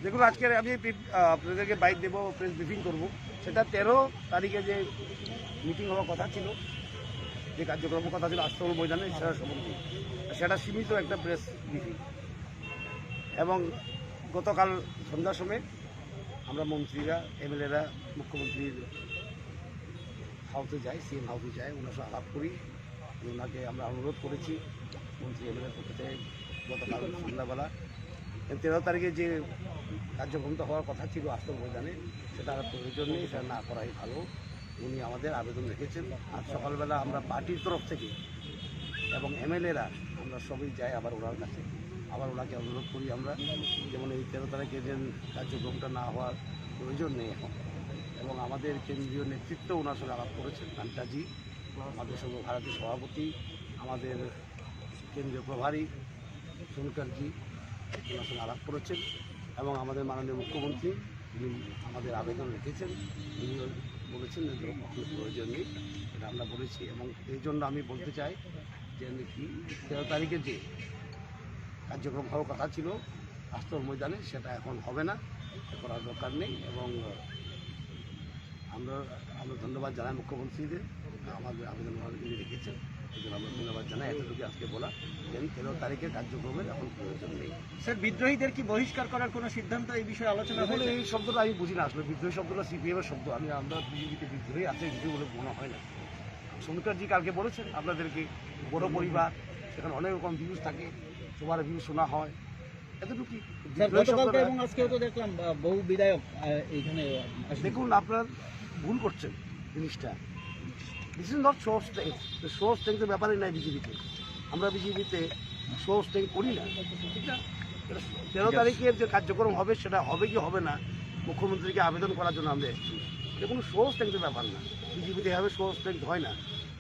দেখুন, আজকে আমি আপনাদেরকে বাইক দেবো, প্রেস ব্রিফিং করবো। সেটা 13 তারিখে যে মিটিং হওয়ার কথা ছিল, যে কার্যক্রমের কথা ছিল আস্তর ময়দানে, সেটা সম্বন্ধে সেটা সীমিত একটা প্রেস ব্রিফিং। এবং গতকাল সন্ধ্যার সময় আমরা মন্ত্রীরা, এমএলএরা মুখ্যমন্ত্রীর হাউসে যাই, সিএম হাউসে যাই, ওনার সাথে আলাপ করি। ওনাকে আমরা অনুরোধ করেছি মন্ত্রী এমএলএর পক্ষ থেকে গতকাল সন্ধ্যাবেলা 13 তারিখে যে কার্যক্রমটা হওয়ার কথা ছিল আস্তর ময়দানে, সেটা আর প্রয়োজন নেই, সেটা না করাই ভালো। উনি আমাদের আবেদন রেখেছেন। আজ সকালবেলা আমরা পার্টির তরফ থেকে এবং এমএলএরা আমরা সবই যাই আবার ওনার কাছে, আবার ওনাকে অনুরোধ করি আমরা, যেমন এই 13 তারিখে যে কার্যক্রমটা না হওয়ার প্রয়োজন নেই এখন। এবং আমাদের কেন্দ্রীয় নেতৃত্ব ওনার সঙ্গে আলাপ করেছেন, ঘান্টাজি, আমাদের সর্বভারতীয় সভাপতি, আমাদের কেন্দ্রীয় প্রভারী সোনকারজি ওনার সঙ্গে আলাপ করেছেন। এবং আমাদের মাননীয় মুখ্যমন্ত্রী তিনি আমাদের আবেদন রেখেছেন, তিনি বলেছেন যে প্রয়োজন নেই, এটা আমরা বলেছি। এবং এই জন্য আমি বলতে চাই যে 13 তারিখে যে কার্যক্রম হওয়ার কথা ছিল আস্তর ময়দানে, সেটা এখন হবে না, করার দরকার নেই। এবং আমরা ধন্যবাদ জানাই মুখ্যমন্ত্রীদের, আমাদের আবেদন তিনি রেখেছেন, এই জন্য আমরা ধন্যবাদ জানাই। এতটুকু আজকে বলা যে 13 তারিখের কার্যক্রমের এখন প্রয়োজন নেই। স্যার, বিদ্রোহীদের কি বহিষ্কার করার কোনো সিদ্ধান্ত এই বিষয়ে আলোচনা হয়েছে? এই শব্দটা আমি বুঝি না, আসলে বিদ্রোহী শব্দটা সিপিএমের শব্দ। আমরা বিজেপিতে বিদ্রোহী আছে কিছু বলে মনে হয় না। সোনকারজি কালকে বলেছেন আপনাদেরকে, বড় পরিবার, সেখানে অনেক রকম ভিউজ থাকে, সবার ভিউ শোনা হয়, এতটুকু। এবং আজকেও তো দেখলাম বহু বিধায়ক এইখানে। দেখুন, আপনার ভুল করছেন জিনিসটা। This is not show of strength. Show of স্ট্রেংথের ব্যাপারই নাই বিজেপিতে। আমরা বিজেপিতে শো অফ স্ট্রেংথ করি না, ঠিক না? 13 তারিখের যে কার্যক্রম হবে সেটা হবে কি হবে না, মুখ্যমন্ত্রীকে আবেদন করার জন্য আমরা এসেছি। এটা কোনো শো অফ স্ট্রেংথের ব্যাপার না। বিজেপিতে এভাবে শো অফ স্ট্রেংথ হয় না।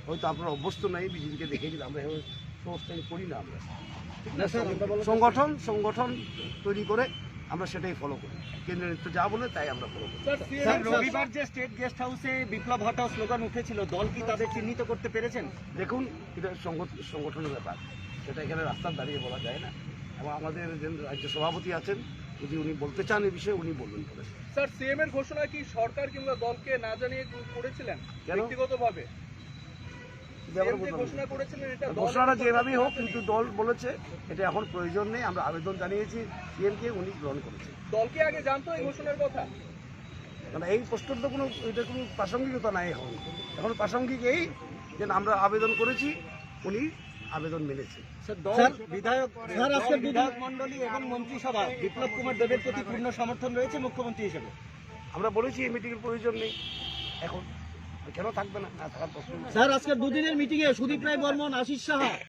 হয়তো আপনারা অভ্যস্ত নাই, বিজেপিকে দেখে দিলে আমরা এভাবে শো অফ স্ট্রেংথ করি না। আমরা সংগঠন তৈরি করে আমরা সেটাই ফলো করি। কেন্দ্রীয় নেতৃত্ব যা বলে তাই আমরা ফলো করি। রবিবার যে স্টেট গেস্ট হাউসে বিপ্লব হটাও স্লোগান উঠেছিল, দল কি তাদের চিহ্নিত করতে পেরেছেন? দেখুন, এটা সংগঠনের ব্যাপার, সেটা এখানে রাস্তার দাঁড়িয়ে বলা যায় না। এবং আমাদের যে রাজ্য সভাপতি আছেন, যদি উনি বলতে চান এই বিষয়ে উনি বলবেন করে। স্যার, সিএম এর ঘোষণা কি সরকার কিংবা দলকে না জানিয়ে করেছিলেন ব্যক্তিগতভাবে? ঘোষণাটা যেভাবেই হোক, কিন্তু দল বলেছে এটা এখন প্রয়োজন নেই। আমরা আবেদন জানিয়েছি সিএমকে, উনি গ্রহণ করেছেন। দলকে আগে জানতো এই ঘোষণার কথা? মানে এই প্রশ্নের তো কোনো প্রাসঙ্গিকতা নাই এখন। এখন প্রাসঙ্গিক এই যে আমরা আবেদন করেছি, উনি আবেদন মেনেছে। বিধায়ক মন্ডলী এবং মন্ত্রিসভা বিপ্লব কুমার দেবের প্রতি পূর্ণ সমর্থন রয়েছে মুখ্যমন্ত্রী হিসেবে। আমরা বলেছি এই মিটিংয়ের প্রয়োজন নেই, এখন কেন থাকবে না? থাকার প্রশ্ন। স্যার, আজকে দুদিনের মিটিংয়ে সুদীপ রায় বর্মন, আশিস সাহা